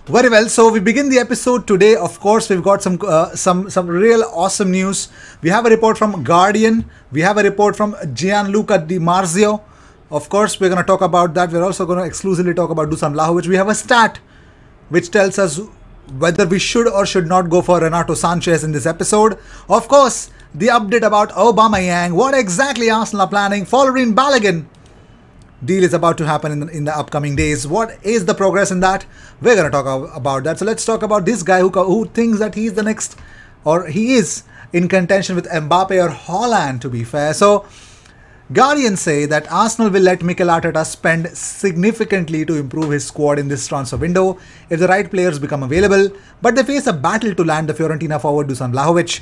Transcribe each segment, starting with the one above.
Very well. So we begin the episode today. Of course, we've got some real awesome news. We have a report from Guardian. We have a report from Gianluca Di Marzio. Of course, we're going to talk about that. We're also going to exclusively talk about Dusan Vlahovic. We have a stat which tells us whether we should or should not go for Renato Sanchez in this episode. Of course, the update about Aubameyang. What exactly Arsenal are planning? Folarin Balogun deal is about to happen in the upcoming days. What is the progress in that? We're going to talk about that. So let's talk about this guy who thinks that he's the next, or he is in contention with Mbappe or Haaland, to be fair. So Guardian say that Arsenal will let Mikel Arteta spend significantly to improve his squad in this transfer window if the right players become available, but they face a battle to land the Fiorentina forward Dusan Vlahovic.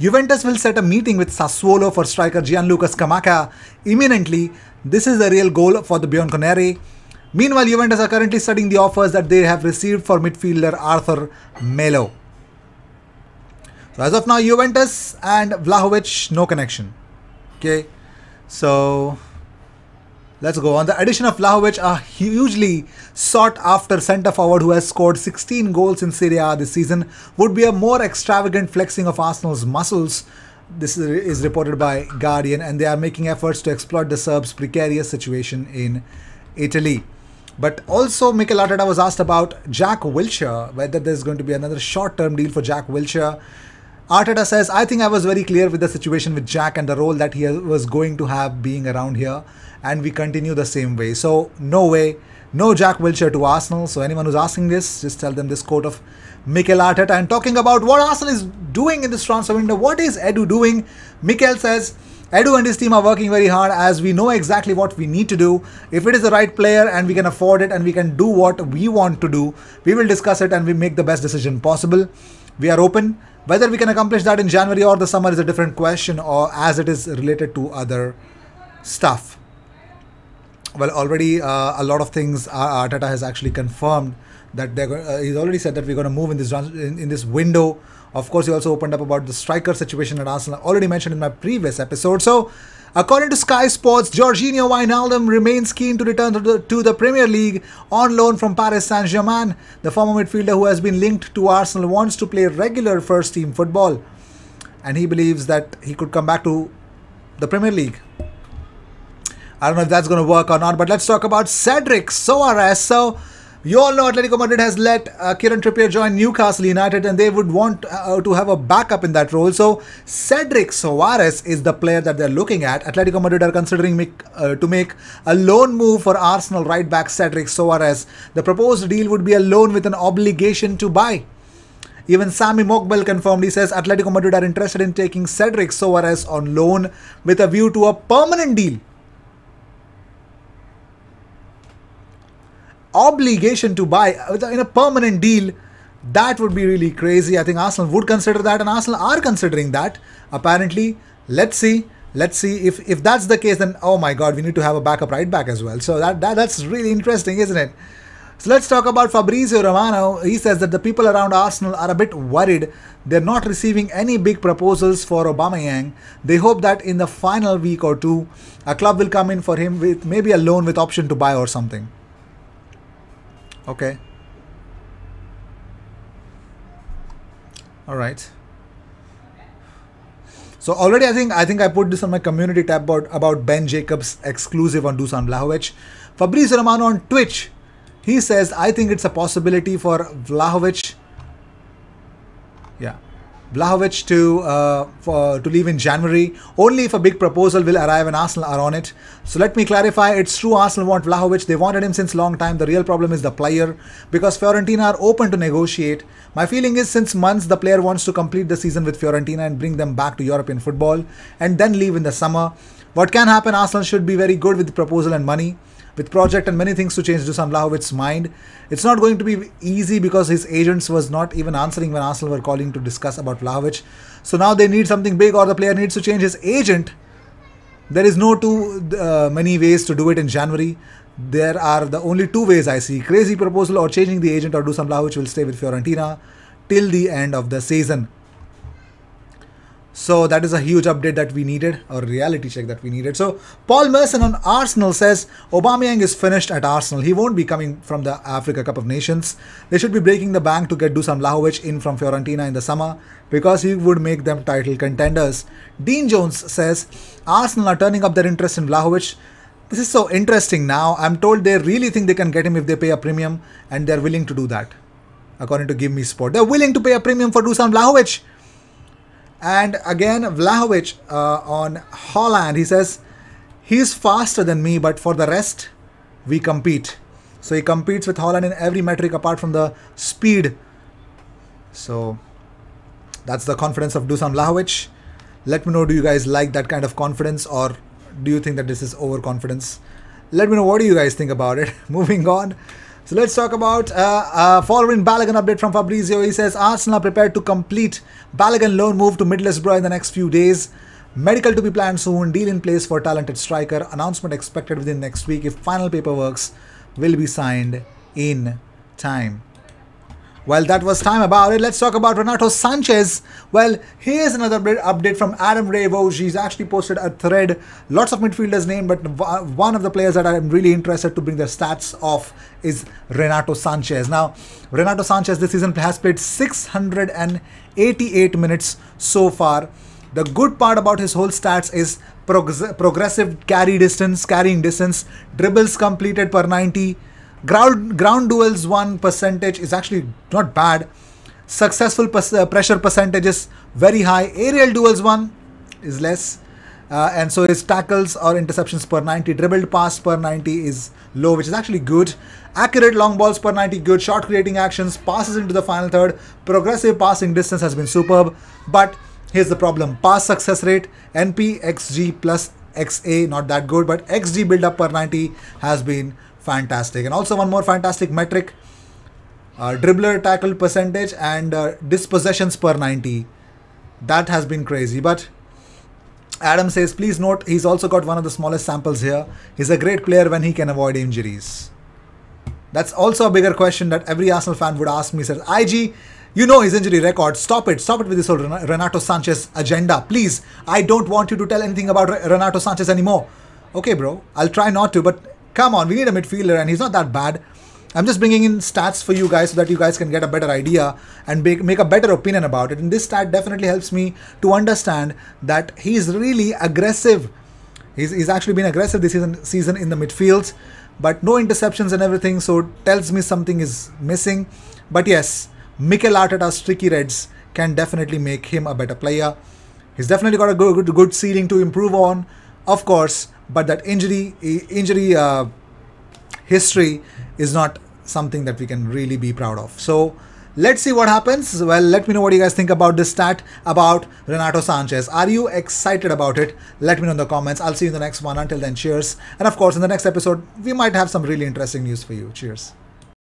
Juventus will set a meeting with Sassuolo for striker Gianluca Scamacca imminently. This is the real goal for the Bianconeri. Meanwhile, Juventus are currently studying the offers that they have received for midfielder Arthur Melo. So as of now, Juventus and Vlahovic, no connection. Okay, so let's go on. The addition of Vlahovic, a hugely sought after centre forward who has scored 16 goals in Serie A this season, would be a more extravagant flexing of Arsenal's muscles. This is reported by Guardian, and they are making efforts to exploit the Serbs' precarious situation in Italy. But also, Mikel Arteta was asked about Jack Wilshere, whether there's going to be another short-term deal for Jack Wilshere. Arteta says, I think I was very clear with the situation with Jack and the role that he was going to have being around here, and we continue the same way. So, no way, no Jack Wilshere to Arsenal. So, anyone who's asking this, just tell them this quote of Mikel Arteta. And talking about what Arsenal is doing in this transfer window, what is Edu doing? Mikel says, Edu and his team are working very hard as we know exactly what we need to do. If it is the right player and we can afford it and we can do what we want to do, we will discuss it and we make the best decision possible. We are open. Whether we can accomplish that in January or the summer is a different question, or as it is related to other stuff. Well, already a lot of things Arteta has actually confirmed that he's already said that we're going to move in this window. Of course, he also opened up about the striker situation at Arsenal, already mentioned in my previous episode. So, according to Sky Sports, Jorginho Wijnaldum remains keen to return to the Premier League on loan from Paris Saint-Germain. The former midfielder who has been linked to Arsenal wants to play regular first-team football, and he believes that he could come back to the Premier League. I don't know if that's going to work or not, but let's talk about Cedric Soares. So, you all know Atletico Madrid has let Kieran Trippier join Newcastle United, and they would want to have a backup in that role. So, Cedric Soares is the player that they're looking at. Atletico Madrid are considering to make a loan move for Arsenal right back Cedric Soares. The proposed deal would be a loan with an obligation to buy. Even Sami Mokbel confirmed. He says Atletico Madrid are interested in taking Cedric Soares on loan with a view to a permanent deal. Obligation to buy in a permanent deal, that would be really crazy. I think Arsenal would consider that, and Arsenal are considering that apparently. Let's see if that's the case, then oh my god, we need to have a backup right back as well. So that's really interesting, isn't it? So let's talk about Fabrizio Romano. He says that the people around Arsenal are a bit worried they're not receiving any big proposals for Aubameyang. They hope that in the final week or two a club will come in for him with maybe a loan with option to buy or something. Okay. All right. So already I think I put this on my community tab about Ben Jacobs exclusive on Dusan Vlahovic. Fabrizio Romano on Twitch, he says, I think it's a possibility for Vlahovic. Yeah. Vlahovic to leave in January, only if a big proposal will arrive and Arsenal are on it. So let me clarify, it's true Arsenal want Vlahovic. They wanted him since long time. The real problem is the player, because Fiorentina are open to negotiate. My feeling is since months the player wants to complete the season with Fiorentina and bring them back to European football and then leave in the summer. What can happen, Arsenal should be very good with the proposal and money, with project and many things to change Dusan Vlahovic's mind. It's not going to be easy because his agents was not even answering when Arsenal were calling to discuss about Vlahovic. So now they need something big, or the player needs to change his agent. There is no too many ways to do it in January. There are the only two ways I see: crazy proposal or changing the agent, or Dusan Vlahovic will stay with Fiorentina till the end of the season. So that is a huge update that we needed, or reality check that we needed. So Paul Merson on Arsenal says Aubameyang is finished at Arsenal. He won't be coming from the Africa Cup of Nations. They should be breaking the bank to get Dusan Vlahovic in from Fiorentina in the summer because he would make them title contenders. Dean Jones says Arsenal are turning up their interest in Vlahovic. This is so interesting now. I'm told they really think they can get him if they pay a premium, and they're willing to do that. According to Give Me Sport, they're willing to pay a premium for Dusan Vlahovic. And again, Vlahovic on Haaland, he says, he's faster than me, but for the rest, we compete. So he competes with Haaland in every metric apart from the speed. So that's the confidence of Dusan Vlahovic. Let me know, do you guys like that kind of confidence, or do you think that this is overconfidence? Let me know, what do you guys think about it? Moving on. So let's talk about following Balogun update from Fabrizio. He says Arsenal are prepared to complete Balogun loan move to Middlesbrough in the next few days. Medical to be planned soon. Deal in place for talented striker. Announcement expected within next week if final paperwork will be signed in time. Well, that was time about it. Let's talk about Renato Sanches. Well, here's another update from Adam Ray Woj. He's actually posted a thread. Lots of midfielders named, but one of the players that I'm really interested to bring their stats off is Renato Sanches. Now, Renato Sanches this season has played 688 minutes so far. The good part about his whole stats is progressive carrying distance, dribbles completed per 90, ground duels won percentage is actually not bad. Successful pressure percentage is very high. Aerial duels won is less. And so his tackles or interceptions per 90, dribbled pass per 90 is low, which is actually good. Accurate long balls per 90, good. Shot creating actions, passes into the final third. Progressive passing distance has been superb. But here's the problem. Pass success rate, NP, XG plus XA, not that good. But XG build up per 90 has been fantastic. And also one more fantastic metric, dribbler tackle percentage and dispossessions per 90. That has been crazy. But Adam says, please note, he's also got one of the smallest samples here. He's a great player when he can avoid injuries. That's also a bigger question that every Arsenal fan would ask me. Says, IG, you know his injury record. Stop it. Stop it with this whole Renato Sanches agenda. Please, I don't want you to tell anything about Renato Sanches anymore. Okay, bro, I'll try not to, but come on, we need a midfielder and he's not that bad. I'm just bringing in stats for you guys so that you guys can get a better idea and make a better opinion about it. And this stat definitely helps me to understand that he's really aggressive. He's actually been aggressive this season in the midfield, but no interceptions and everything, so it tells me something is missing. But yes, Mikel Arteta's tricky Reds can definitely make him a better player. He's definitely got a good ceiling to improve on, of course, but that injury history is not something that we can really be proud of. So let's see what happens. Well, let me know what you guys think about this stat about Renato Sanches. Are you excited about it? Let me know in the comments. I'll see you in the next one. Until then, cheers. And of course, in the next episode, we might have some really interesting news for you. Cheers.